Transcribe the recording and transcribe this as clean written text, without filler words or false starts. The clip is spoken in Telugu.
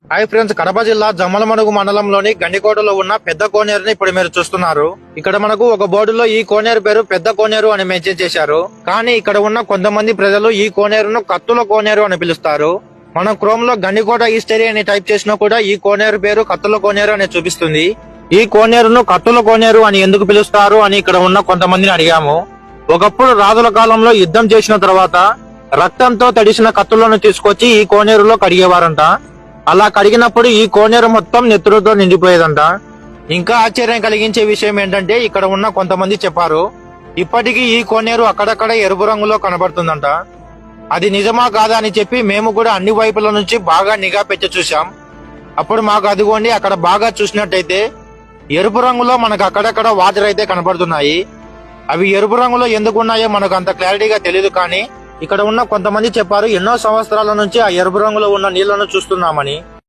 హాయ్ ఫ్రెండ్స్, కడప జిల్లా జమ్మలమడుగు మండలంలోని గండికోటలో ఉన్న పెద్ద కోనేరుని ఇప్పుడు మీరు చూస్తున్నారు. ఇక్కడ మనకు ఒక బోర్డులో ఈ కోనేరు పేరు పెద్ద కోనేరు అని మెన్షన్ చేశారు. కానీ ఇక్కడ ఉన్న కొంతమంది ప్రజలు ఈ కోనేరును కత్తుల కోనేరు అని పిలుస్తారు. మనం క్రోమ్ లో గండికోట హిస్టరీ అని టైప్ చేసినా కూడా ఈ కోనేరు పేరు కత్తుల కోనేరు అని చూపిస్తుంది. ఈ కోనేరును కత్తుల కోనేరు అని ఎందుకు పిలుస్తారు అని ఇక్కడ ఉన్న కొంతమందిని అడిగాము. ఒకప్పుడు రాజుల కాలంలో యుద్ధం చేసిన తర్వాత రక్తంతో తడిసిన కత్తులను తీసుకొచ్చి ఈ కోనేరులో కడిగేవారంట. అలా కడిగినప్పుడు ఈ కోనేరు మొత్తం నెత్తురుతో నిండిపోయేదంట. ఇంకా ఆశ్చర్యం కలిగించే విషయం ఏంటంటే ఇక్కడ ఉన్న కొంతమంది చెప్పారు, ఇప్పటికీ ఈ కోనేరు అక్కడక్కడ ఎరుపు రంగులో కనబడుతుందంట. అది నిజమా కాదా అని చెప్పి మేము కూడా అన్ని వైపుల నుంచి బాగా నిఘా పెట్టి చూసాం. అప్పుడు మాకు అదిగోండి అక్కడ బాగా చూసినట్టయితే ఎరుపు రంగులో మనకు అక్కడక్కడ వాటర్ అయితే కనబడుతున్నాయి. అవి ఎరుపు రంగులో ఎందుకు ఉన్నాయో మనకు అంత క్లారిటీగా తెలియదు. కానీ ఇక్కడ ఉన్న కొంతమంది చెప్పారు, ఎన్నో సంవత్సరాల నుంచి ఆ ఎరుపు రంగులో ఉన్న నీళ్లను చూస్తున్నామని.